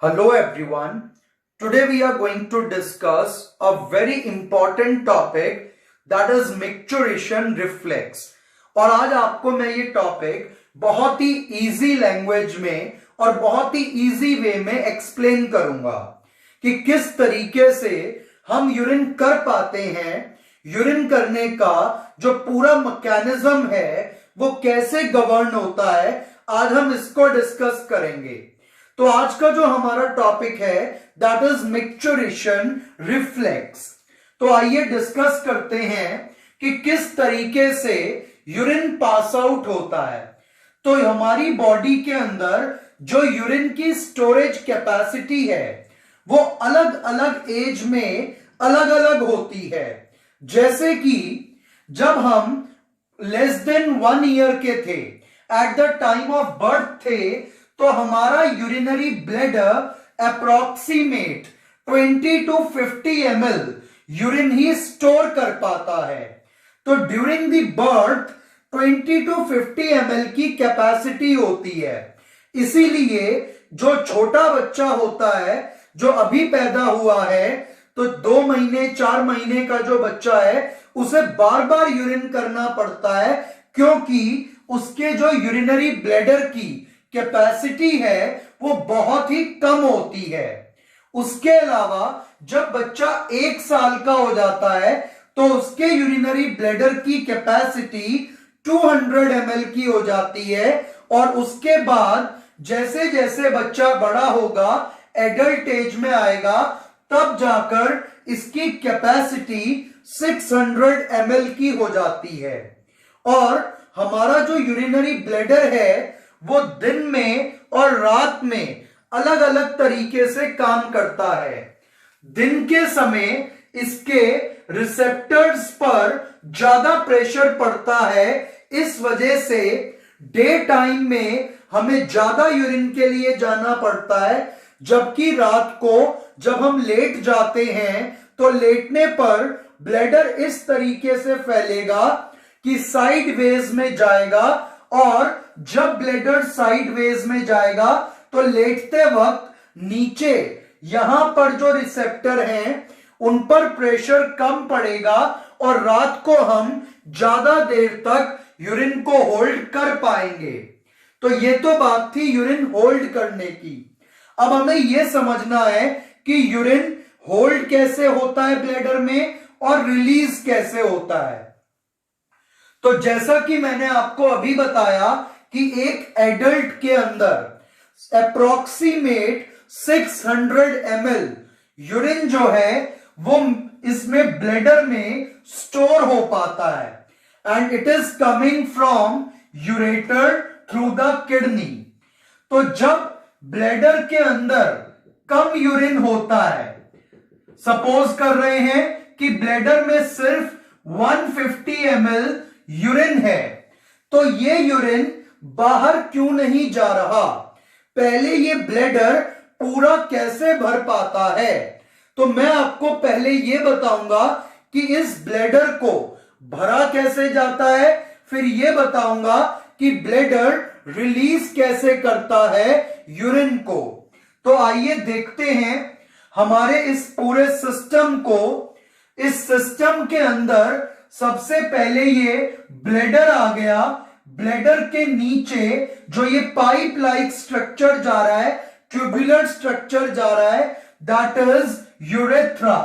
Hello everyone. Today we are going to discuss a very important topic that is micturition reflex. और आज आपको मैं ये topic बहुत ही इजी लैंग्वेज में और बहुत ही इजी वे में एक्सप्लेन करूंगा कि किस तरीके से हम यूरिन कर पाते हैं। यूरिन करने का जो पूरा मैकेनिज्म है वो कैसे गवर्न होता है, आज हम इसको डिस्कस करेंगे। तो आज का जो हमारा टॉपिक है दैट इज मिक्चुरेशन रिफ्लेक्स। तो आइए डिस्कस करते हैं कि किस तरीके से यूरिन पास आउट होता है। तो हमारी बॉडी के अंदर जो यूरिन की स्टोरेज कैपेसिटी है वो अलग अलग एज में अलग अलग होती है। जैसे कि जब हम लेस देन 1 ईयर के थे, at the time of birth थे, तो हमारा urinary bladder approximate 20 to 50 ml urine he store कर पाता है। तो during the birth 20 to 50 ml की कैपेसिटी होती है। इसीलिए जो छोटा बच्चा होता है, जो अभी पैदा हुआ है, तो 2 महीने 4 महीने का जो बच्चा है उसे बार बार यूरिन करना पड़ता है, क्योंकि उसके जो यूरिनरी ब्लैडर की कैपेसिटी है वो बहुत ही कम होती है। उसके अलावा जब बच्चा 1 साल का हो जाता है तो उसके यूरिनरी ब्लैडर की कैपेसिटी 200 ml की हो जाती है, और उसके बाद जैसे जैसे बच्चा बड़ा होगा, एडल्ट एज में आएगा, तब जाकर इसकी कैपेसिटी 600 ml की हो जाती है। और हमारा जो यूरिनरी ब्लैडर है वो दिन में और रात में अलग अलग तरीके से काम करता है। दिन के समय इसके रिसेप्टर्स पर ज्यादा प्रेशर पड़ता है, इस वजह से डे टाइम में हमें ज्यादा यूरिन के लिए जाना पड़ता है। जबकि रात को जब हम लेट जाते हैं तो लेटने पर ब्लैडर इस तरीके से फैलेगा कि साइडवेज में जाएगा, और जब ब्लैडर साइडवेज में जाएगा तो लेटते वक्त नीचे यहां पर जो रिसेप्टर हैं उन पर प्रेशर कम पड़ेगा, और रात को हम ज्यादा देर तक यूरिन को होल्ड कर पाएंगे। तो ये तो बात थी यूरिन होल्ड करने की। अब हमें यह समझना है कि यूरिन होल्ड कैसे होता है ब्लैडर में और रिलीज कैसे होता है। तो जैसा कि मैंने आपको अभी बताया कि एक एडल्ट के अंदर अप्रोक्सीमेट 600 ml यूरिन जो है वो इसमें ब्लैडर में स्टोर हो पाता है, and it is coming from ureter through the kidney. तो जब ब्लैडर के अंदर कम यूरिन होता है, सपोज कर रहे हैं कि ब्लैडर में सिर्फ 150 ml यूरिन है, तो ये यूरिन बाहर क्यों नहीं जा रहा? पहले ये ब्लैडर पूरा कैसे भर पाता है? तो मैं आपको पहले ये बताऊंगा कि इस ब्लैडर को भरा कैसे जाता है, फिर ये बताऊंगा कि ब्लैडर रिलीज कैसे करता है यूरिन को। तो आइए देखते हैं हमारे इस पूरे सिस्टम को। इस सिस्टम के अंदर सबसे पहले ये ब्लैडर आ गया। ब्लैडर के नीचे जो ये पाइप लाइक स्ट्रक्चर जा रहा है, ट्यूबुलर स्ट्रक्चर जा रहा है, दैट इज यूरेथ्रा।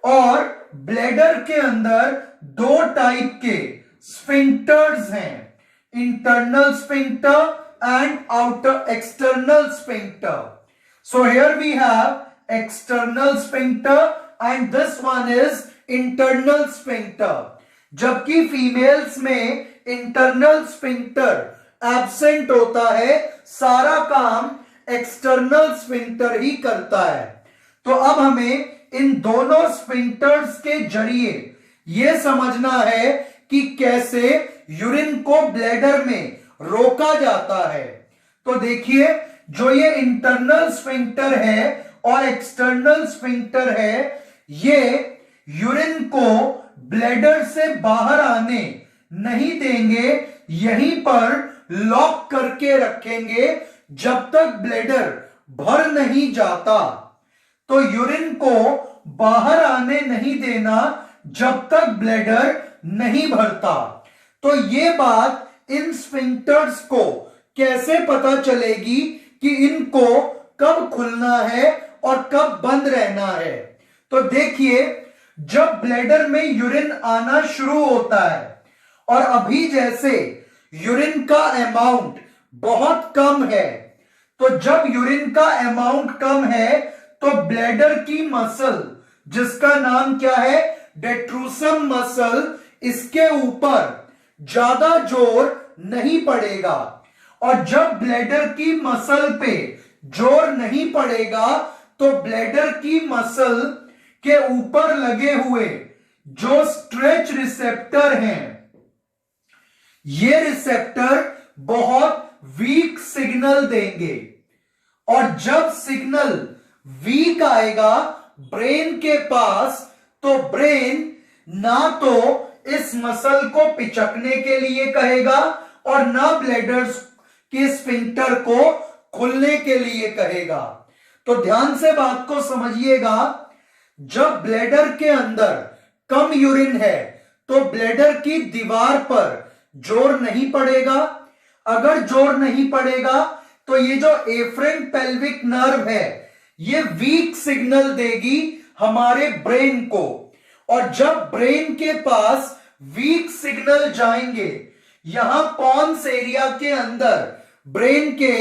और ब्लैडर के अंदर 2 टाइप के स्फिंक्टर्स हैं, internal sphincter and outer external sphincter. So here we have external sphincter and this one is internal sphincter. जबकि फीमेल्स में इंटरनल स्फिंक्टर एब्सेंट होता है, सारा काम एक्सटर्नल स्फिंक्टर ही करता है। तो अब हमें इन दोनों स्फिंक्टर्स के जरिए यह समझना है कि कैसे यूरिन को ब्लैडर में रोका जाता है। तो देखिए, जो ये इंटरनल स्फिंक्टर है और एक्सटर्नल स्फिंक्टर है, ये यूरिन को ब्लैडर से बाहर आने नहीं देंगे, यहीं पर लॉक करके रखेंगे जब तक ब्लैडर भर नहीं जाता, तो यूरिन को बाहर आने नहीं देना जब तक ब्लैडर नहीं भरता। तो ये बात इन स्फिंक्टर्स को कैसे पता चलेगी कि इनको कब खुलना है और कब बंद रहना है? तो देखिए, जब ब्लैडर में यूरिन आना शुरू होता है और अभी जैसे यूरिन का अमाउंट बहुत कम है, तो जब यूरिन का अमाउंट कम है तो ब्लैडर की मसल, जिसका नाम क्या है, डेट्रूसम मसल, इसके ऊपर ज्यादा जोर नहीं पड़ेगा। और जब ब्लैडर की मसल पे जोर नहीं पड़ेगा तो ब्लैडर की मसल के ऊपर लगे हुए जो स्ट्रेच रिसेप्टर हैं, ये रिसेप्टर बहुत वीक सिग्नल देंगे। और जब सिग्नल वीक आएगा ब्रेन के पास, तो ब्रेन ना तो इस मसल को पिचकने के लिए कहेगा और ना ब्लैडर के स्फिंक्टर को खुलने के लिए कहेगा। तो ध्यान से बात को समझिएगा, जब ब्लैडर के अंदर कम यूरिन है तो ब्लैडर की दीवार पर जोर नहीं पड़ेगा। अगर जोर नहीं पड़ेगा तो ये जो एफ्रेंट पेल्विक नर्व है ये वीक सिग्नल देगी हमारे ब्रेन को। और जब ब्रेन के पास वीक सिग्नल जाएंगे, यहां पॉन्स एरिया के अंदर ब्रेन के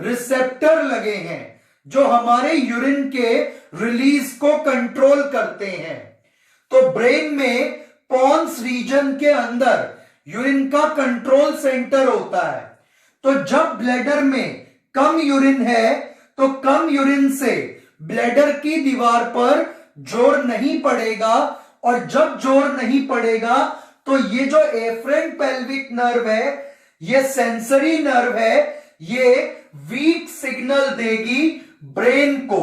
रिसेप्टर लगे हैं जो हमारे यूरिन के रिलीज को कंट्रोल करते हैं। तो ब्रेन में पॉन्स रीजन के अंदर यूरिन का कंट्रोल सेंटर होता है। तो जब ब्लैडर में कम यूरिन है तो कम यूरिन से ब्लैडर की दीवार पर जोर नहीं पड़ेगा, और जब जोर नहीं पड़ेगा तो ये जो एफ्रेंट पेल्विक नर्व है, ये सेंसरी नर्व है, ये वीक सिग्नल देगी ब्रेन को।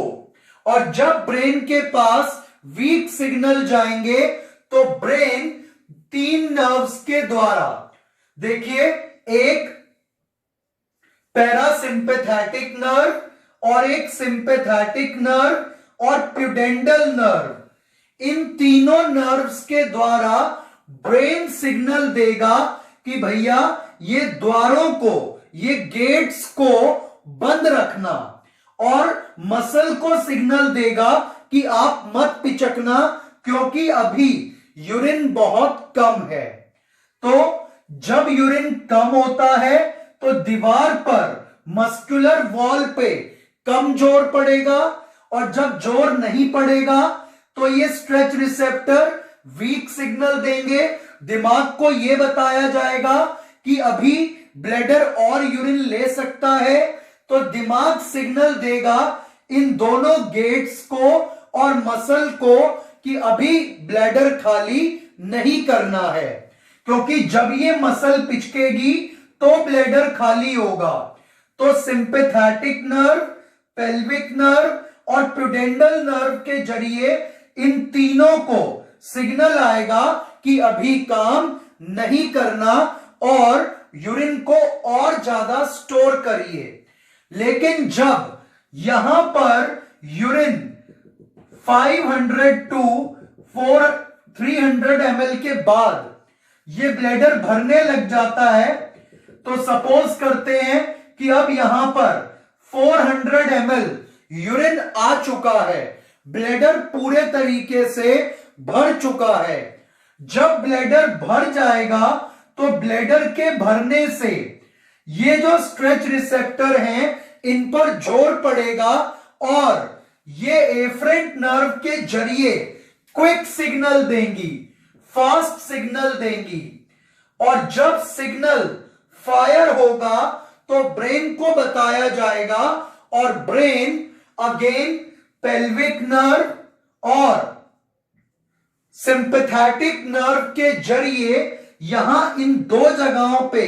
और जब ब्रेन के पास वीक सिग्नल जाएंगे तो ब्रेन 3 नर्व्स के द्वारा, देखिए, एक पैरासिम्पैथेटिक नर्व और एक सिंपैथेटिक नर्व और प्यूडेंडल नर्व, इन तीनों नर्व्स के द्वारा ब्रेन सिग्नल देगा कि भैया ये द्वारों को, ये गेट्स को बंद रखना, और मसल को सिग्नल देगा कि आप मत पिचकना क्योंकि अभी यूरिन बहुत कम है। तो जब यूरिन कम होता है तो दीवार पर मस्कुलर वॉल पे कम जोर पड़ेगा, और जब जोर नहीं पड़ेगा तो ये स्ट्रेच रिसेप्टर वीक सिग्नल देंगे। दिमाग को यह बताया जाएगा कि अभी ब्लैडर और यूरिन ले सकता है, तो दिमाग सिग्नल देगा इन दोनों गेट्स को और मसल को कि अभी ब्लैडर खाली नहीं करना है, क्योंकि जब ये मसल पिचकेगी तो ब्लैडर खाली होगा। तो सिंपैथेटिक नर्व, पेल्विक नर्व और प्यूडेंडल नर्व के जरिए इन तीनों को सिग्नल आएगा कि अभी काम नहीं करना और यूरिन को और ज्यादा स्टोर करिए। लेकिन जब यहां पर यूरिन 500 टू 300 ml के बाद ये ब्लैडर भरने लग जाता है, तो सपोज करते हैं कि अब यहां पर 400 ml यूरिन आ चुका है, ब्लैडर पूरे तरीके से भर चुका है। जब ब्लैडर भर जाएगा तो ब्लैडर के भरने से ये जो स्ट्रेच रिसेप्टर हैं इन पर जोर पड़ेगा और ये एफरेंट नर्व के जरिए क्विक सिग्नल देंगी, फास्ट सिग्नल देंगी। और जब सिग्नल फायर होगा तो ब्रेन को बताया जाएगा और ब्रेन अगेन पेल्विक नर्व और सिंपैथेटिक नर्व के जरिए यहां इन दो जगहों पे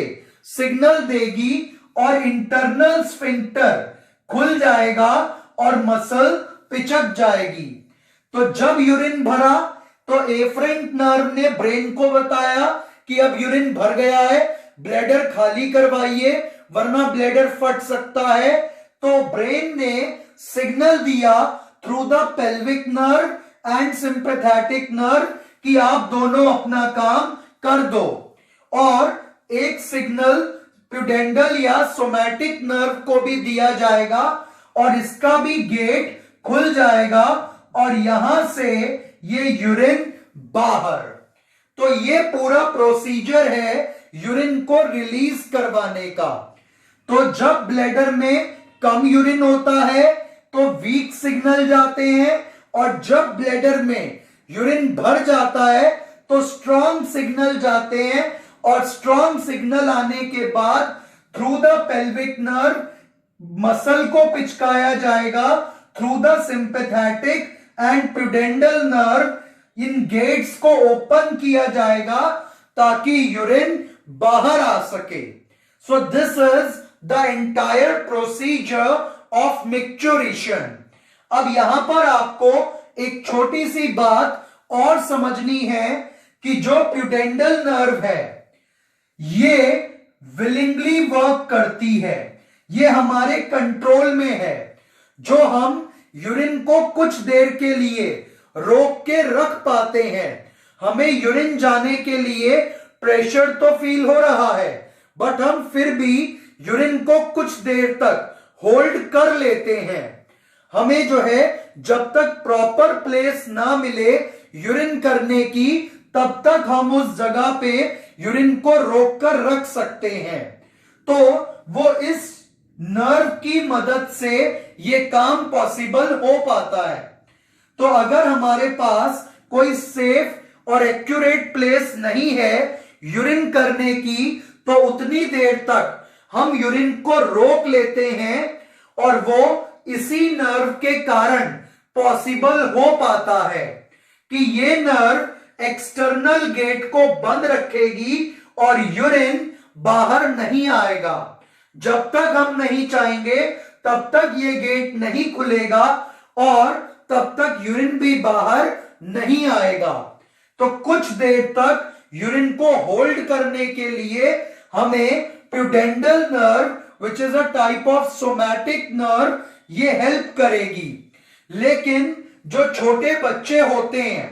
सिग्नल देगी और इंटरनल स्फिंक्टर खुल जाएगा और मसल पिचक जाएगी। तो जब यूरिन भरा तो एफरेंट नर्व ने ब्रेन को बताया कि अब यूरिन भर गया है, ब्लैडर खाली करवाइए वरना ब्लैडर फट सकता है। तो ब्रेन ने सिग्नल दिया through the pelvic nerve and sympathetic nerve कि आप दोनों अपना काम कर दो, और एक सिग्नल प्यूडेंडल या सोमैटिक नर्व को भी दिया जाएगा और इसका भी गेट खुल जाएगा और यहां से ये यूरिन बाहर। तो ये पूरा प्रोसीजर है यूरिन को रिलीज करवाने का। तो जब ब्लैडर में कम यूरिन होता है तो वीक सिग्नल जाते हैं, और जब ब्लैडर में यूरिन भर जाता है तो स्ट्रॉन्ग सिग्नल जाते हैं, और स्ट्रॉन्ग सिग्नल आने के बाद through the pelvic nerve muscle को पिचकाया जाएगा, through the sympathetic and pudendal nerve in gates को ओपन किया जाएगा ताकि यूरिन बाहर आ सके। So this is the entire procedure of micturition. अब यहां पर आपको एक छोटी सी बात और समझनी है कि जो प्यूडेंडल नर्व है ये विलिंगली वर्क करती है, ये हमारे कंट्रोल में है। जो हम यूरिन को कुछ देर के लिए रोक के रख पाते हैं, हमें यूरिन जाने के लिए प्रेशर तो फील हो रहा है, बट हम फिर भी यूरिन को कुछ देर तक होल्ड कर लेते हैं। हमें जो है जब तक प्रॉपर प्लेस ना मिले यूरिन करने की, तब तक हम उस जगह पे यूरिन को रोक कर रख सकते हैं। तो वो इस नर्व की मदद से ये काम पॉसिबल हो पाता है। तो अगर हमारे पास कोई सेफ और एक्यूरेट प्लेस नहीं है यूरिन करने की, तो उतनी देर तक हम यूरिन को रोक लेते हैं, और वो इसी नर्व के कारण पॉसिबल हो पाता है कि ये नर्व एक्सटर्नल गेट को बंद रखेगी और यूरिन बाहर नहीं आएगा। जब तक हम नहीं चाहेंगे तब तक ये गेट नहीं खुलेगा और तब तक यूरिन भी बाहर नहीं आएगा। तो कुछ देर तक यूरिन को होल्ड करने के लिए हमें pudendal nerve which is a type of somatic nerve ये हेल्प करेगी। लेकिन जो छोटे बच्चे होते हैं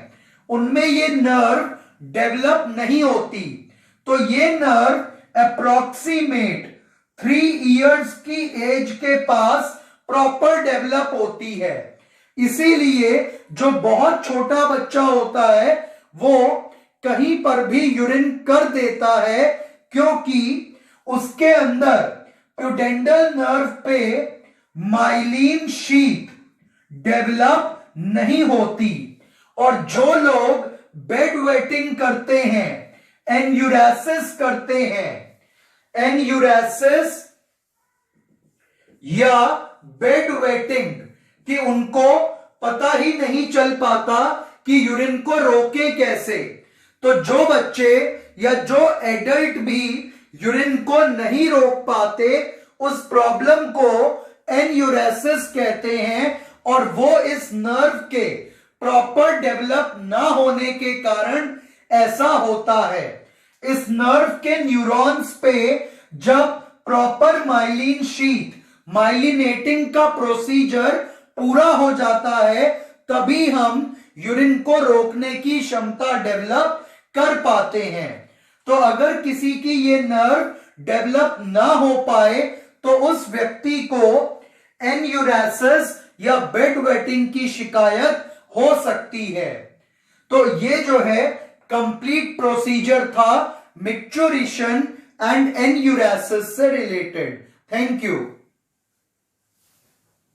उनमें ये नर्व डेवलप नहीं होती, तो ये नर्व अप्रोक्सीमेट 3 इयर्स की एज के पास प्रॉपर डेवलप होती है। इसीलिए जो बहुत छोटा बच्चा होता है वो कहीं पर भी यूरिन कर देता है, क्योंकि उसके अंदर प्यूडेंडल नर्व पे माइलिन शीथ डेवलप नहीं होती। और जो लोग बेड वेटिंग करते हैं, एन्यूरेसिस करते हैं, एन्यूरेसिस या बेड वेटिंग, कि उनको पता ही नहीं चल पाता कि यूरिन को रोके कैसे। तो जो बच्चे या जो एडल्ट भी यूरिन को नहीं रोक पाते, उस प्रॉब्लम को एन्यूरेसिस कहते हैं, और वो इस नर्व के प्रॉपर डेवलप ना होने के कारण ऐसा होता है। इस नर्व के न्यूरॉन्स पे जब प्रॉपर माइलिन शीथ, माइलिनेटिंग का प्रोसीजर पूरा हो जाता है, तभी हम यूरिन को रोकने की क्षमता डेवलप कर पाते हैं। तो अगर किसी की ये नर्व डेवलप ना हो पाए तो उस व्यक्ति को एन्यूरेसिस या बेड वेटिंग की शिकायत हो सकती है। तो ये जो है कंप्लीट प्रोसीजर था मिक्चुरेशन एंड एन्यूरेसिस से रिलेटेड। Thank you.